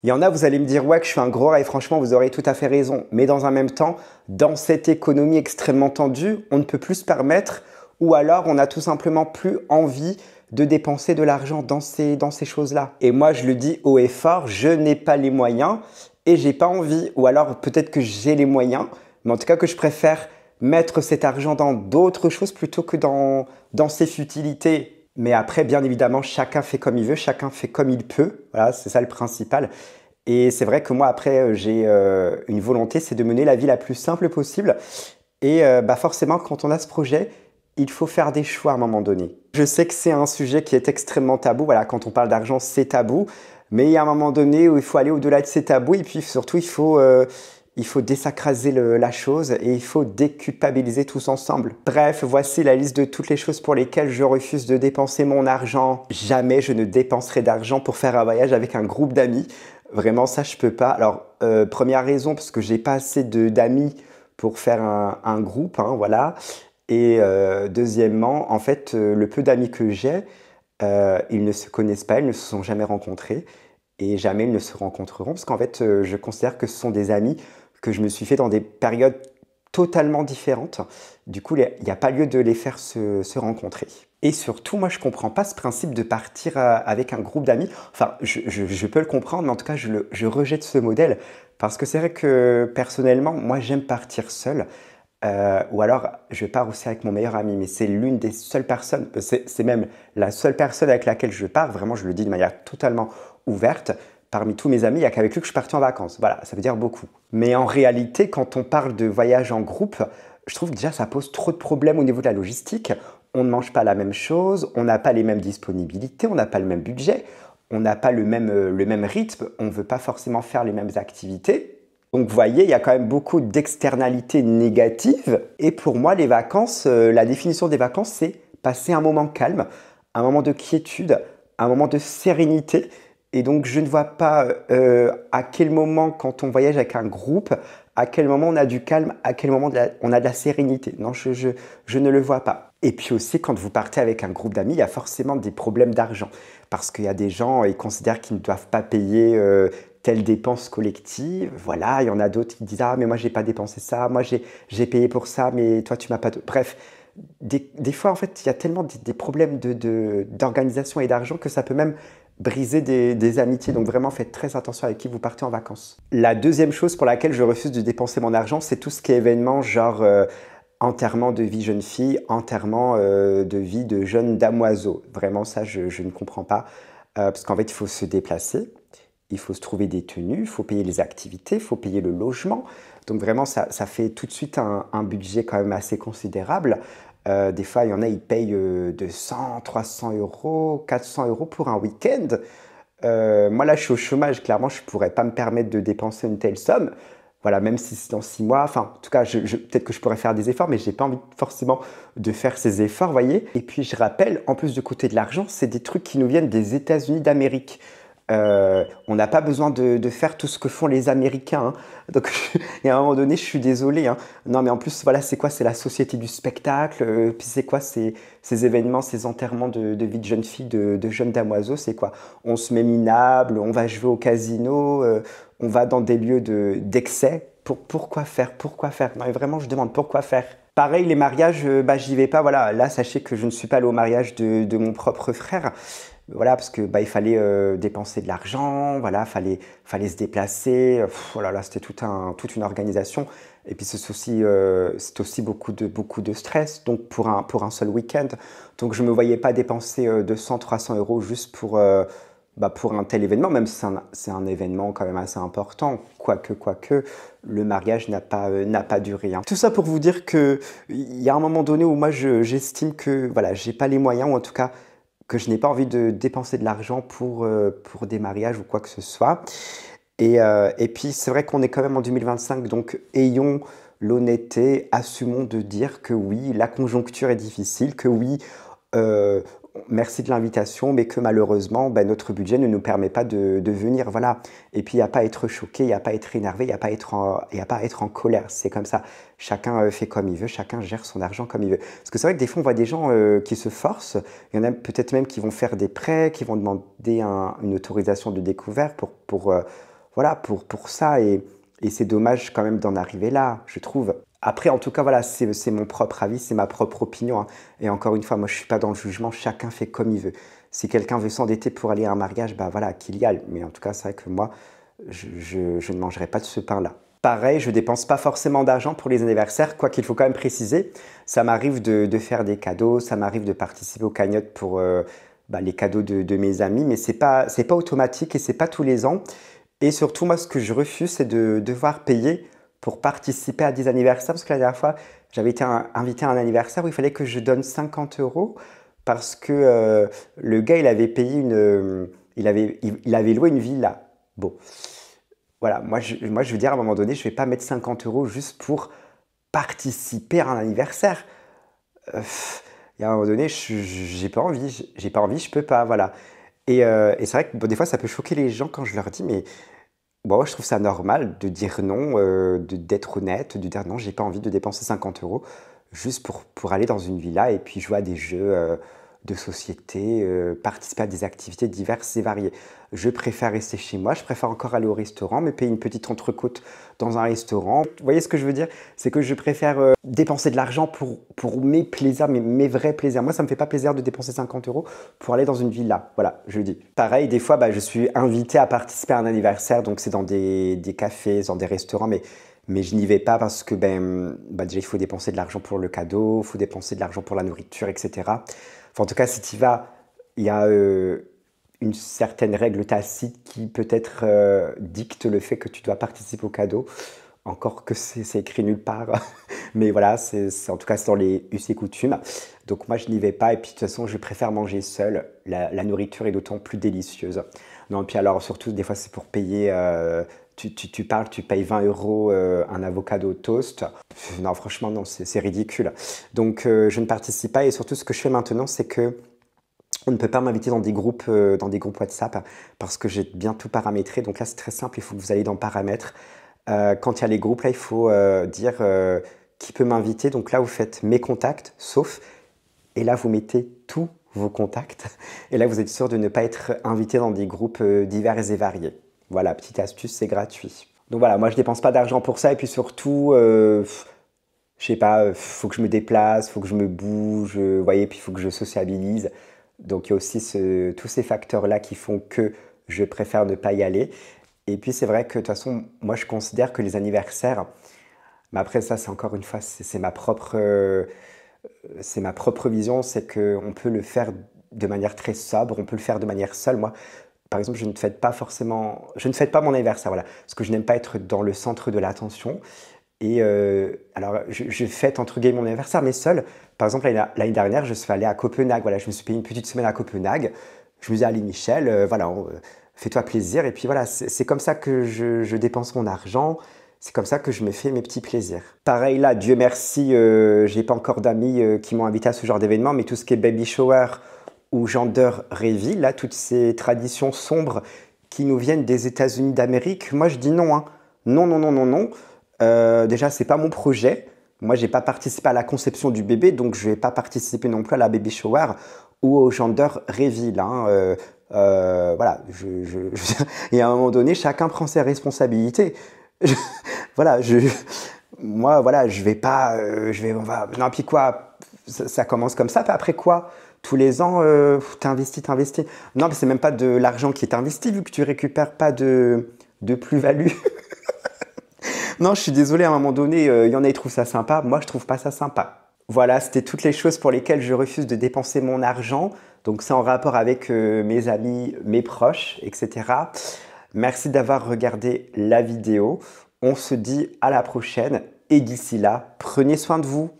Il y en a, vous allez me dire, ouais, que je suis un gros rat et franchement, vous aurez tout à fait raison. Mais dans un même temps, dans cette économie extrêmement tendue, on ne peut plus se permettre ou alors on n'a tout simplement plus envie de dépenser de l'argent dans ces choses-là. Et moi, je le dis haut et fort, je n'ai pas les moyens et j'ai pas envie. Ou alors peut-être que j'ai les moyens, mais en tout cas que je préfère mettre cet argent dans d'autres choses plutôt que dans ces futilités. Mais après, bien évidemment, chacun fait comme il veut, chacun fait comme il peut. Voilà, c'est ça le principal. Et c'est vrai que moi, après, j'ai une volonté, c'est de mener la vie la plus simple possible. Et bah forcément, quand on a ce projet, il faut faire des choix à un moment donné. Je sais que c'est un sujet qui est extrêmement tabou. Voilà, quand on parle d'argent, c'est tabou. Mais il y a un moment donné où il faut aller au-delà de ces tabous. Et puis surtout, il faut désacraser la chose et il faut déculpabiliser tous ensemble. Bref, voici la liste de toutes les choses pour lesquelles je refuse de dépenser mon argent. Jamais je ne dépenserai d'argent pour faire un voyage avec un groupe d'amis. Vraiment, ça, je peux pas. Alors, première raison, parce que j'ai pas assez d'amis pour faire un groupe, hein, voilà. Et deuxièmement, en fait, le peu d'amis que j'ai, ils ne se connaissent pas, ils ne se sont jamais rencontrés et jamais ils ne se rencontreront parce qu'en fait, je considère que ce sont des amis que je me suis fait dans des périodes totalement différentes. Du coup, il n'y a pas lieu de les faire se rencontrer. Et surtout, moi, je comprends pas ce principe de partir avec un groupe d'amis. Enfin, je peux le comprendre, mais en tout cas, je rejette ce modèle parce que c'est vrai que personnellement, moi, j'aime partir seul. Ou alors, je pars aussi avec mon meilleur ami, mais c'est l'une des seules personnes, c'est même la seule personne avec laquelle je pars, vraiment, je le dis de manière totalement ouverte. Parmi tous mes amis, il n'y a qu'avec lui que je partais en vacances. Voilà, ça veut dire beaucoup. Mais en réalité, quand on parle de voyage en groupe, je trouve que déjà ça pose trop de problèmes au niveau de la logistique. On ne mange pas la même chose, on n'a pas les mêmes disponibilités, on n'a pas le même budget, on n'a pas le même rythme, on ne veut pas forcément faire les mêmes activités. Donc vous voyez, il y a quand même beaucoup d'externalités négatives. Et pour moi, les vacances, la définition des vacances, c'est passer un moment calme, un moment de quiétude, un moment de sérénité. Et donc je ne vois pas à quel moment, quand on voyage avec un groupe, à quel moment on a du calme, à quel moment on a de la sérénité. Non, je ne le vois pas. Et puis aussi, quand vous partez avec un groupe d'amis, il y a forcément des problèmes d'argent. Parce qu'il y a des gens, ils considèrent qu'ils ne doivent pas payer telle dépense collective. Voilà, il y en a d'autres qui disent ah mais moi j'ai pas dépensé ça, moi j'ai payé pour ça, mais toi tu m'as pas. Bref, des fois en fait il y a tellement des problèmes d'organisation et d'argent que ça peut même briser des amitiés. Donc vraiment faites très attention avec qui vous partez en vacances. La deuxième chose pour laquelle je refuse de dépenser mon argent, c'est tout ce qui est événement genre enterrement de vie jeune fille, enterrement de vie de jeune damoiseau. Vraiment ça je ne comprends pas parce qu'en fait il faut se déplacer. Il faut se trouver des tenues, il faut payer les activités, il faut payer le logement. Donc vraiment, ça fait tout de suite un budget quand même assez considérable. Des fois, il y en a, ils payent 200, 300 euros, 400 euros pour un week-end. Moi, là, je suis au chômage. Clairement, je ne pourrais pas me permettre de dépenser une telle somme. Voilà, même si c'est dans 6 mois. Enfin, en tout cas, peut-être que je pourrais faire des efforts, mais je n'ai pas envie forcément de faire ces efforts, vous voyez. Et puis, je rappelle, en plus de coûter de l'argent, c'est des trucs qui nous viennent des États-Unis d'Amérique. On n'a pas besoin de faire tout ce que font les Américains, hein. Donc, il y a un moment donné, je suis désolé, hein. Non, mais en plus, voilà, c'est quoi? C'est la société du spectacle. Puis c'est quoi ces événements, ces enterrements de vie de jeunes filles, de jeunes damoiseaux? C'est quoi? On se met minable, on va jouer au casino, on va dans des lieux d'excès. Pourquoi faire? Pourquoi faire? Non, mais vraiment, je demande pourquoi faire? Pareil, les mariages, bah, j'y vais pas. Voilà, là, sachez que je ne suis pas allé au mariage de mon propre frère. Voilà, parce que bah, il fallait dépenser de l'argent, voilà, fallait se déplacer. Oh là là, c'était toute une organisation. Et puis c'est aussi beaucoup de stress. Donc pour un seul week-end. Donc je me voyais pas dépenser 200, 300 euros juste pour un tel événement, même si c'est un événement quand même assez important. Quoique, le mariage n'a pas duré, hein. Tout ça pour vous dire que il y a un moment donné où moi j'estime que voilà, j'ai pas les moyens, ou en tout cas que je n'ai pas envie de dépenser de l'argent pour des mariages ou quoi que ce soit. Et puis, c'est vrai qu'on est quand même en 2025, donc ayons l'honnêteté, assumons de dire que oui, la conjoncture est difficile, que oui, euh, merci de l'invitation, mais que malheureusement, ben, notre budget ne nous permet pas de venir. Voilà. Et puis, il n'y a pas à être choqué, il n'y a pas à être énervé, il n'y a pas à être en colère. C'est comme ça. Chacun fait comme il veut, chacun gère son argent comme il veut. Parce que c'est vrai que des fois, on voit des gens qui se forcent. Il y en a peut-être même qui vont faire des prêts, qui vont demander une autorisation de découvert voilà, pour ça. Et c'est dommage quand même d'en arriver là, je trouve. Après, en tout cas, voilà, c'est mon propre avis, c'est ma propre opinion, hein. Et encore une fois, moi, je suis pas dans le jugement, chacun fait comme il veut. Si quelqu'un veut s'endetter pour aller à un mariage, bah voilà, qu'il y aille. Mais en tout cas, c'est vrai que moi, je ne mangerai pas de ce pain-là. Pareil, je dépense pas forcément d'argent pour les anniversaires, quoi qu'il faut quand même préciser. Ça m'arrive de faire des cadeaux, ça m'arrive de participer aux cagnottes pour les cadeaux de mes amis, mais c'est pas automatique et c'est pas tous les ans. Et surtout, moi, ce que je refuse, c'est de devoir payer pour participer à des anniversaires, parce que la dernière fois, j'avais été invité à un anniversaire où il fallait que je donne 50 euros parce que le gars, il avait payé il avait loué une villa. Bon, voilà, moi, je veux dire, à un moment donné, je ne vais pas mettre 50 euros juste pour participer à un anniversaire. Et à un moment donné, j'ai pas envie, je peux pas, voilà. Et c'est vrai que bon, des fois, ça peut choquer les gens quand je leur dis, mais bon, moi, je trouve ça normal de dire non, d'être honnête, de dire non, j'ai pas envie de dépenser 50 euros juste pour aller dans une villa et puis jouer à des jeux de société, participer à des activités diverses et variées. Je préfère rester chez moi, je préfère encore aller au restaurant, me payer une petite entrecôte dans un restaurant. Vous voyez ce que je veux dire? C'est que je préfère dépenser de l'argent pour mes plaisirs, mes vrais plaisirs. Moi, ça me fait pas plaisir de dépenser 50 euros pour aller dans une villa. Voilà, je le dis. Pareil, des fois, je suis invité à participer à un anniversaire, donc c'est dans des cafés, dans des restaurants, mais je n'y vais pas parce que déjà, il faut dépenser de l'argent pour le cadeau, il faut dépenser de l'argent pour la nourriture, etc. Enfin, en tout cas, si tu y vas, il y a une certaine règle tacite qui peut-être dicte le fait que tu dois participer au cadeau. Encore que c'est écrit nulle part. Mais voilà, en tout cas, c'est dans les us et coutumes. Donc moi, je n'y vais pas. Et puis de toute façon, je préfère manger seul. La nourriture est d'autant plus délicieuse. Non, et puis alors surtout, des fois, c'est pour payer. Tu parles, tu payes 20 euros un avocado au toast. Non, franchement, non, c'est ridicule. Donc, je ne participe pas. Et surtout, ce que je fais maintenant, c'est que on ne peut pas m'inviter dans des groupes WhatsApp parce que j'ai bien tout paramétré. Donc là, c'est très simple. Il faut que vous alliez dans Paramètres. Quand il y a les groupes, là, il faut dire qui peut m'inviter. Donc là, vous faites mes contacts, sauf. Et là, vous mettez tous vos contacts. Et là, vous êtes sûr de ne pas être invité dans des groupes divers et variés. Voilà, petite astuce, c'est gratuit. Donc voilà, moi, je dépense pas d'argent pour ça. Et puis surtout, je sais pas, faut que je me déplace, faut que je me bouge, vous voyez, puis il faut que je sociabilise. Donc il y a aussi tous ces facteurs-là qui font que je préfère ne pas y aller. Et puis c'est vrai que de toute façon, moi je considère que les anniversaires, mais après ça c'est encore une fois, c'est ma propre vision, c'est qu'on peut le faire de manière très sobre, on peut le faire de manière seule. Moi, par exemple, je ne fête pas mon anniversaire, voilà, parce que je n'aime pas être dans le centre de l'attention. Et alors, je fête entre guillemets mon anniversaire, mais seul. Par exemple, l'année dernière, je suis allé à Copenhague. Voilà, je me suis payé une petite semaine à Copenhague. Je me dis, allez, Michel, voilà, fais-toi plaisir. Et puis voilà, c'est comme ça que je dépense mon argent. C'est comme ça que je me fais mes petits plaisirs. Pareil là, Dieu merci, j'ai pas encore d'amis qui m'ont invité à ce genre d'événement, mais tout ce qui est baby shower ou gender reveal, là, toutes ces traditions sombres qui nous viennent des États-Unis d'Amérique, moi je dis non, hein. Non, non, non, non, non. Déjà, c'est pas mon projet. Moi, j'ai pas participé à la conception du bébé, donc je vais pas participer non plus à la baby shower ou au gender reveal, hein. Voilà, et à un moment donné, chacun prend ses responsabilités. Je- voilà, moi, voilà, je vais pas, non, puis quoi, ça commence comme ça, puis après quoi? Tous les ans, t'investis. Non, mais c'est même pas de l'argent qui est investi, vu que tu récupères pas de plus-value. Non, je suis désolé, à un moment donné, il y en a qui trouvent ça sympa. Moi, je trouve pas ça sympa. Voilà, c'était toutes les choses pour lesquelles je refuse de dépenser mon argent. Donc, c'est en rapport avec mes amis, mes proches, etc. Merci d'avoir regardé la vidéo. On se dit à la prochaine. Et d'ici là, prenez soin de vous.